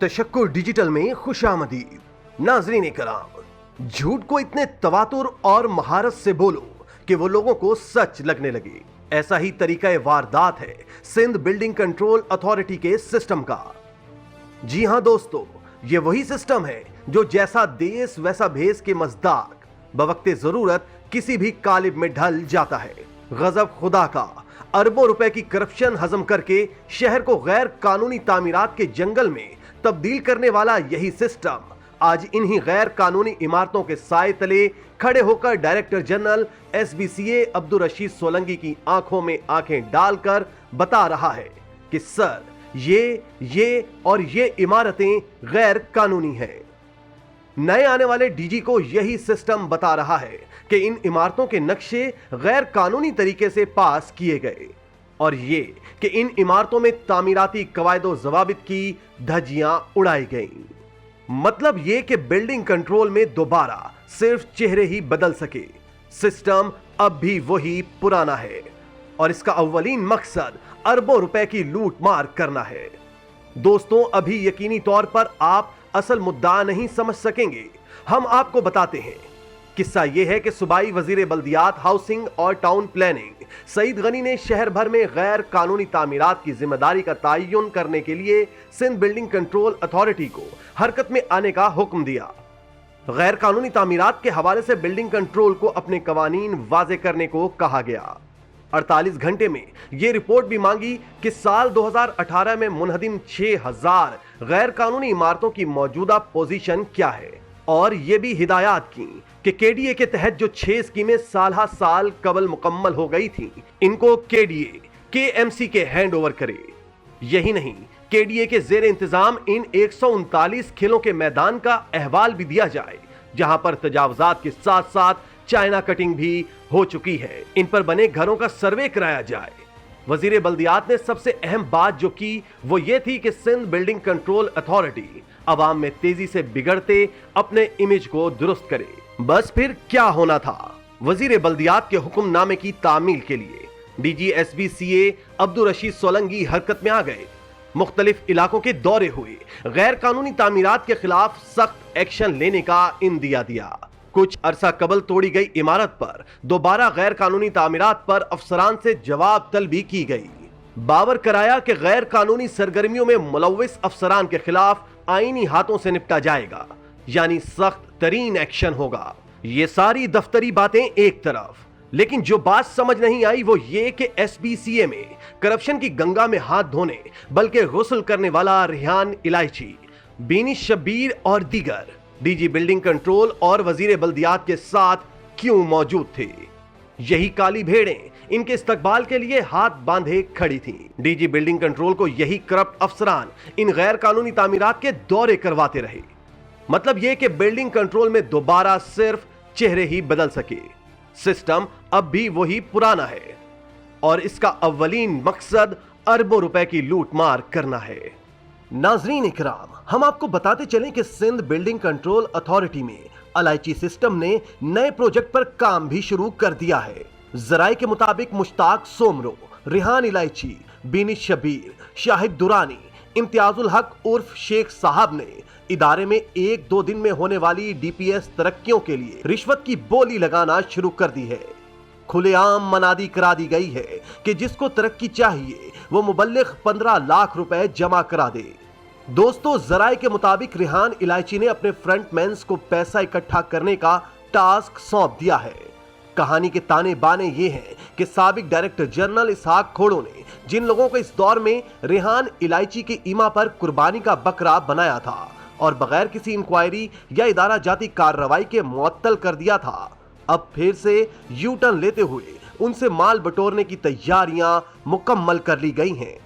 तशक्कुर digital में खुशामदीद। नाज़रीन कराम, झूठ को इतने तवातुर और महारत से बोलो कि वो लोगों को सच लगने लगे। ऐसा ही तरीका वारदात है सिंध बिल्डिंग कंट्रोल अथॉरिटी के सिस्टम का। जी हां दोस्तों, ये वही सिस्टम है जो जैसा देश वैसा भेस के मज़दाक बवक्ते जरूरत किसी भी कालिब में ढल जाता है। गजब खुदा का, अरबों रुपए की करप्शन हजम करके शहर को गैर कानूनी तामीरात के जंगल में तब्दील करने वाला यही सिस्टम आज इन्हीं गैर कानूनी इमारतों के साए तले खड़े होकर डायरेक्टर जनरल एसबीसीए अब्दुल रशीद सोलंकी की आंखों में आंखें डालकर बता रहा है कि सर ये और ये इमारतें गैर कानूनी हैं। नए आने वाले डीजी को यही सिस्टम बता रहा है कि इन इमारतों के नक्शे गैर कानूनी तरीके से पास किए गए और ये कि इन इमारतों में तामीराती कवायदो जवाबित की धज्जियां उड़ाई गईं। मतलब ये कि बिल्डिंग कंट्रोल में दोबारा सिर्फ चेहरे ही बदल सके, सिस्टम अब भी वही पुराना है और इसका अव्वलीन मकसद अरबों रुपए की लूट मार करना है। दोस्तों, अभी यकीनी तौर पर आप असल मुद्दा नहीं समझ सकेंगे। हम आपको बताते हैं। किस्सा यह है कि सूबाई वजीर बल्दियात, हाउसिंग और टाउन प्लानिंग सईद गनी ने शहर भर में गैर कानूनी तामीरात की जिम्मेदारी का तयन करने के लिए सिंध बिल्डिंग कंट्रोल अथॉरिटी को हरकत में आने का हुक्म दिया। गैर कानूनी तामीरात के हवाले से बिल्डिंग कंट्रोल को अपने कवानीन वाजे करने को कहा गया। 48 घंटे में यह रिपोर्ट भी मांगी कि साल 2018 में मुनहदिम 6000 गैर कानूनी इमारतों की मौजूदा पोजीशन क्या है और यह भी हिदायत की कि केडीए के तहत जो 6 स्कीमें साल कबल मुकम्मल हो गई थी, इनको केडीए केएमसी के हैंड ओवर करे। यही नहीं, केडीए के जेर इंतजाम इन 139 खेलों के मैदान का अहवाल भी दिया जाए, जहां पर तजावजात के साथ साथ चाइना कटिंग भी हो चुकी है। इन पर बने घरों का सर्वे कराया जाए। वजीर बल्दियात ने सबसे अहम बात जो की वो ये थी कि सिंध बिल्डिंग कंट्रोल अथॉरिटी अवाम में तेजी से बिगड़ते अपने इमेज को दुरुस्त करे। बस फिर क्या होना था। वजीर बल्दियात के हुक्मनामे की तामील के लिए डीजी एसबीसीए अब्दुल रशीद सोलंकी हरकत में आ गए। मुख्तलिफ इलाकों के दौरे हुए, गैर कानूनी तामीरात के खिलाफ सख्त एक्शन लेने का इंदिया दिया। कुछ अरसा कबल तोड़ी गई इमारत पर दोबारा गैर कानूनी तामीरात पर अफसरान से जवाब तलबी की गई। बावर कराया कि गैर कानूनी सरगर्मियों में मुलव्विस अफसरान के खिलाफ आईनी हाथों से निपटा जाएगा, यानी सख्त तरीन एक्शन होगा। ये सारी दफ्तरी बातें एक तरफ, लेकिन जो बात समझ नहीं आई वो ये कि एसबीसीए में करप्शन की गंगा में हाथ धोने बल्कि गुस्ल करने वाला रेहान इलायची, बीनिश शब्बीर और दीगर डीजी बिल्डिंग कंट्रोल और वजीर बल्दियात के साथ क्यों मौजूद थे। यही काली भेड़ें इनके इस्तकबाल के लिए हाथ बांधे खड़ी थीं। डीजी बिल्डिंग कंट्रोल को यही करप्ट अफसरान इन गैर कानूनी तामीरात के दौरे करवाते रहे। मतलब यह कि बिल्डिंग कंट्रोल में दोबारा सिर्फ चेहरे ही बदल सके, सिस्टम अब भी वही पुराना है और इसका अव्वलीन मकसद अरबों रुपए की लूट मार करना है। नाजरीन इकराम, हम आपको बताते चलें कि सिंध बिल्डिंग कंट्रोल अथॉरिटी में अलायची सिस्टम ने नए प्रोजेक्ट पर काम भी शुरू कर दिया है। जराये के मुताबिक मुश्ताक सोमरो, रेहान इलायची, बीनिश शबीर, शाहिद दुरानी, इम्तियाजुल हक उर्फ शेख साहब ने इदारे में 1-2 दिन में होने वाली डीपीएस तरक्कियों के लिए रिश्वत की बोली लगाना शुरू कर दी है। खुलेआम मनादी करा दी गई है कि जिसको तरक्की चाहिए वो मुबल्लिग 15 लाख रुपए जमा करा दे। दोस्तों, जराये के मुताबिक रेहान इलायची ने अपने फ्रंटमैन्स को पैसा इकट्ठा करने का टास्क सौंप दिया है। कहानी के ताने बाने ये हैं कि साबिक डायरेक्टर जनरल इसहाक खोड़ो ने जिन लोगों को इस दौर में रेहान इलायची के ईमा पर कुर्बानी का बकरा बनाया था और बगैर किसी इंक्वायरी या इदारा जाती कार्रवाई के मुअत्तल कर दिया था, अब फिर से यू टर्न लेते हुए उनसे माल बटोरने की तैयारियां मुकम्मल कर ली गई हैं।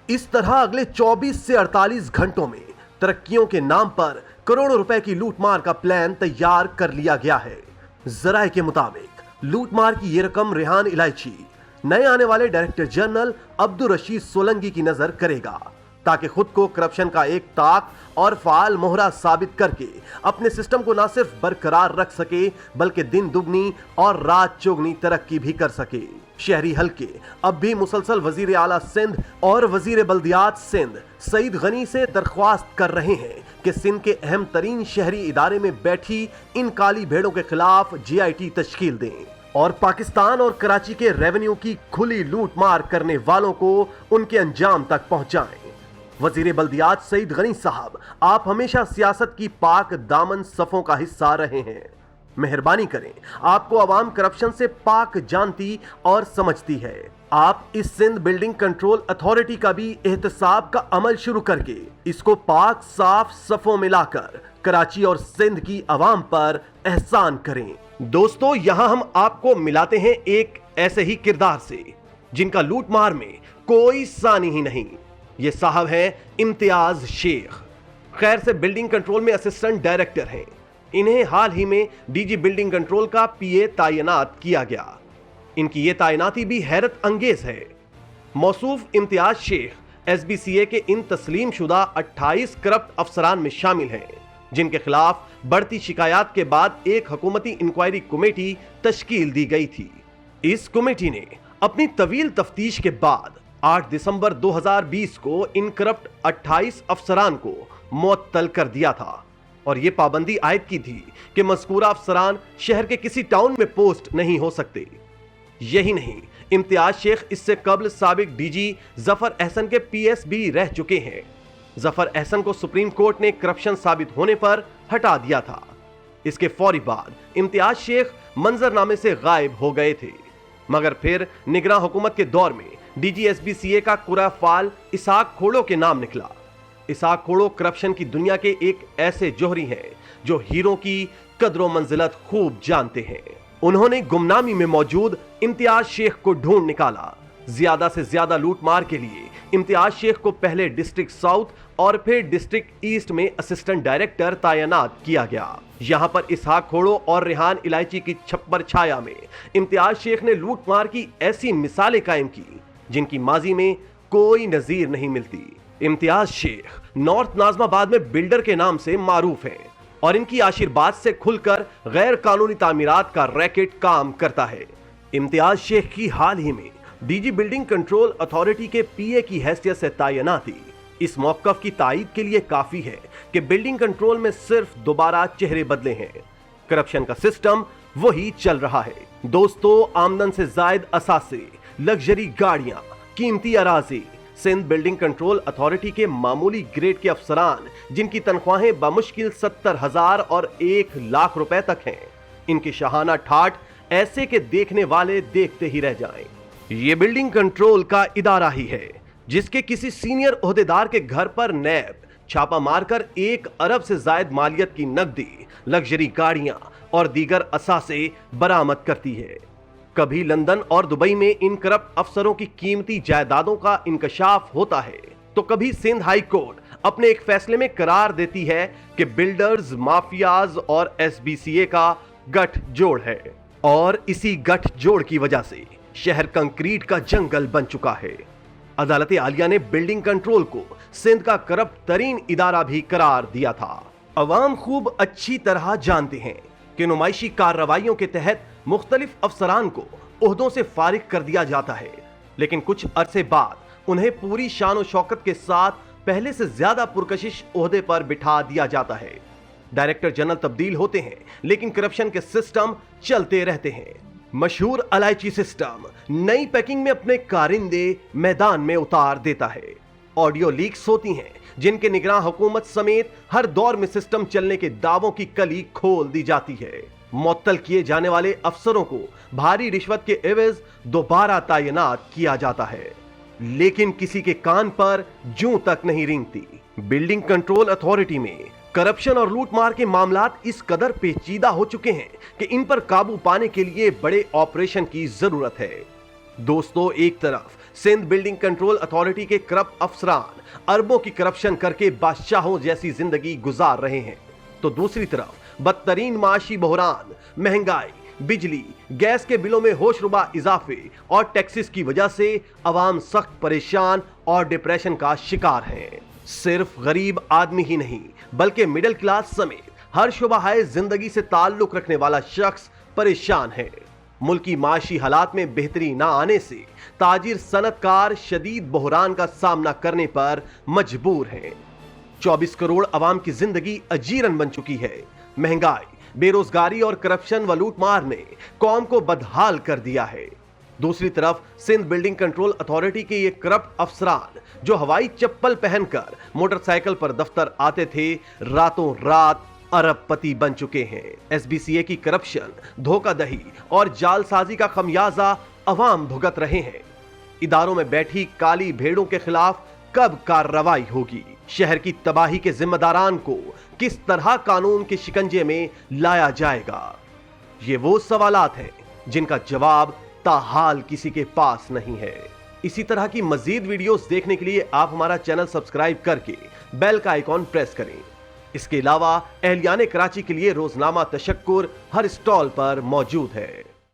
इस तरह अगले 24 से 48 घंटों में तरक्कियों के नाम पर करोड़ों रुपए की लूटमार का प्लान तैयार कर लिया गया है। जराये के मुताबिक लूटमार की ये रकम रेहान इलायची नए आने वाले डायरेक्टर जनरल अब्दुल रशीद सोलंकी की नजर करेगा ताकि खुद को करप्शन का एक ताक और फाल मोहरा साबित करके अपने सिस्टम को न सिर्फ बरकरार रख सके बल्कि दिन दुगनी और रात चौगनी तरक्की भी कर सके। शहरी हलके अब भी मुसलसल वजीर आला सिंध और वजीर बल्दियात सिंध सईद गनी से दरख्वास्त कर रहे हैं कि सिंध के अहम तरीन शहरी इदारे में बैठी इन काली भेड़ों के खिलाफ GIT तश्कील दें और पाकिस्तान और कराची के रेवेन्यू की खुली लूट मार करने वालों को उनके अंजाम तक पहुंचाएं। वजीर बल्दियात सईद गनी साहब, आप हमेशा सियासत की पाक दामन सफों का हिस्सा रहे हैं। मेहरबानी करें, आपको अवाम करप्शन से पाक जानती और समझती है। आप इस सिंध बिल्डिंग कंट्रोल अथॉरिटी का भी एहतसाब का अमल शुरू करके इसको पाक साफ सफों में लाकर कराची और सिंध की अवाम पर एहसान करें। दोस्तों, यहां हम आपको मिलाते हैं एक ऐसे ही किरदार से जिनका लूटमार में कोई सानी ही नहीं। ये साहब हैं इम्तियाज शेख। खैर से बिल्डिंग कंट्रोल में असिस्टेंट डायरेक्टर हैं। इन्हें हाल ही में DG बिल्डिंग कंट्रोल का PA तैनात किया गया। इनकी ये तैनाती भी हैरत अंगेज है। मौसूफ इम्तियाज शेख SBCA के इन तस्लीम शुदा 28 करप्ट अफसरान में शामिल हैं, जिनके खिलाफ बढ़ती शिकायत के बाद एक हुकूमती इंक्वायरी कमेटी तश्कील दी गई थी। इस कमेटी ने अपनी तवील तफ्तीश के बाद 8 दिसंबर 2020 को इन करप्ट 28 अफसरान को मुअत्तल कर दिया था और यह पाबंदी आयद की थी कि मज़कूरा अफसरान शहर के किसी टाउन में पोस्ट नहीं हो सकते। यही नहीं, इम्तियाज शेख इससे कबल साबिक DG जफर अहसन के PS भी रह चुके हैं। जफर अहसन को सुप्रीम कोर्ट ने करप्शन साबित होने पर हटा दिया था। इसके फौरी बाद इम्तियाज शेख मंजरनामे से गायब हो गए थे, मगर फिर निगरां हुकूमत के दौर में DG SBCA का कुरा फाल इसाक खोड़ो के नाम निकला। इसाक खोड़ो करप्शन की दुनिया के एक ऐसे जोहरी हैं जो हीरो की कदर मंजिलत खूब जानते हैं। उन्होंने गुमनामी में मौजूद इम्तियाज शेख को ढूंढ निकाला। ज्यादा से ज्यादा लूटमार के लिए इम्तियाज शेख को पहले डिस्ट्रिक्ट साउथ और फिर डिस्ट्रिक्ट ईस्ट में असिस्टेंट डायरेक्टर तैनात किया गया। यहां पर इसहाक खोड़ो और रेहान इलायची की छप्पर छाया में इम्तियाज शेख ने लूटमार की ऐसी मिसालें कायम की जिनकी माजी में कोई नजीर नहीं मिलती। इम्तियाज शेख नॉर्थ नाजमाबाद में बिल्डर के नाम से मारूफ हैं और इनकी आशीर्वाद से खुलकर गैर कानूनी तामीरात का रैकेट काम करता है। इम्तियाज शेख की हाल ही में DG बिल्डिंग कंट्रोल अथॉरिटी के PA की हैसियत से तैनाती इस मौकफ की तायीद के लिए काफी है कि बिल्डिंग कंट्रोल में सिर्फ दोबारा चेहरे बदले हैं। करप्शन का सिस्टम वही चल रहा है। दोस्तों, आमदन से जायद असासे, लग्जरी गाड़ियां, कीमती अराजी, सिंध बिल्डिंग कंट्रोल अथॉरिटी के मामूली ग्रेड के अफसरान जिनकी तनख्वाहें बमुश्किल 70,000 और 1 लाख रुपए तक हैं, इनकी शाहाना ठाठ ऐसे के देखने वाले देखते ही रह जाएं। ये बिल्डिंग कंट्रोल का इदारा ही है जिसके किसी सीनियर ओहदेदार के घर पर नैब छापा मारकर 1 अरब से जायद मालियत की नकदी, लग्जरी गाड़ियां और दीगर असासे बरामद करती है। कभी लंदन और दुबई में इन करप्ट अफसरों की कीमती जायदादों का इंकशाफ होता है, तो कभी सिंध हाई कोर्ट अपने एक फैसले में करार देती है कि बिल्डर्स, माफियाज और SBCA का गठजोड़ है और इसी गठजोड़ की वजह से शहर कंक्रीट का जंगल बन चुका है। अदालत आलिया ने बिल्डिंग कंट्रोल को सिंध का करप्ट तरीन इदारा भी करार दिया था। अवाम खूब अच्छी तरह जानते हैं कि नुमाइशी कार्रवाइयों के तहत मुख्तलिफ अफसरान को ओहदों से फारिग कर दिया जाता है, लेकिन कुछ अरसे बाद उन्हें पूरी शान शौकत के साथ पहले से ज्यादा पुरकशिश ओहदे पर बिठा दिया जाता है। डायरेक्टर जनरल तब्दील होते हैं, लेकिन करप्शन के सिस्टम चलते रहते हैं। मशहूर इलायची सिस्टम नई पैकिंग में अपने कारिंदे मैदान में उतार देता है। ऑडियो लीक्स होती हैं जिनके निगरान हुकूमत समेत हर दौर में सिस्टम चलने के दावों की कली खोल दी जाती है। मुअत्तल किए जाने वाले अफसरों को भारी रिश्वत के एवज दोबारा तैनात किया जाता है, लेकिन किसी के कान पर जूं तक नहीं रेंगती। बिल्डिंग कंट्रोल अथॉरिटी में करप्शन और लूटमार के मामलात इस कदर पेचीदा हो चुके हैं कि इन पर काबू पाने के लिए बड़े ऑपरेशन की जरूरत है। दोस्तों, एक तरफ सिंध बिल्डिंग कंट्रोल अथॉरिटी के करप्ट अफसरान अरबों की करप्शन करके बादशाहों जैसी जिंदगी गुजार रहे हैं, तो दूसरी तरफ बदतरीन माशी बहरान, महंगाई, बिजली, गैस के बिलों में होशरुबा इजाफे और टैक्सेस की वजह से अवाम सख्त परेशान और डिप्रेशन का शिकार है। सिर्फ गरीब आदमी ही नहीं बल्कि मिडिल क्लास समेत हर शुबाहाए जिंदगी से ताल्लुक रखने वाला शख्स परेशान है। मुल्क की माशी हालात में बेहतरी ना आने से ताजिर सनतकार शदीद बहरान का सामना करने पर मजबूर हैं। 24 करोड़ अवाम की जिंदगी अजीरन बन चुकी है। महंगाई, बेरोजगारी और करप्शन व लूटमार ने कौम को बदहाल कर दिया है। दूसरी तरफ सिंध बिल्डिंग कंट्रोल अथॉरिटी के ये करप्ट अफसरान जो हवाई चप्पल पहनकर मोटरसाइकिल पर दफ्तर आते थे, रातों रात अरबपति बन चुके हैं। एसबीसीए की करप्शन, धोखाधड़ी और जालसाजी का खमियाजा अवाम भुगत रहे हैं। इदारों में बैठी काली भेड़ों के खिलाफ कब कार्रवाई होगी? शहर की तबाही के जिम्मेदारान को किस तरह कानून के शिकंजे में लाया जाएगा? ये वो सवालात हैं जिनका जवाब ताहाल किसी के पास नहीं है। इसी तरह की मजीद वीडियोस देखने के लिए आप हमारा चैनल सब्सक्राइब करके बेल का आइकॉन प्रेस करें। इसके अलावा अहलियाने कराची के लिए रोजनामा तशक्कुर हर स्टॉल पर मौजूद है।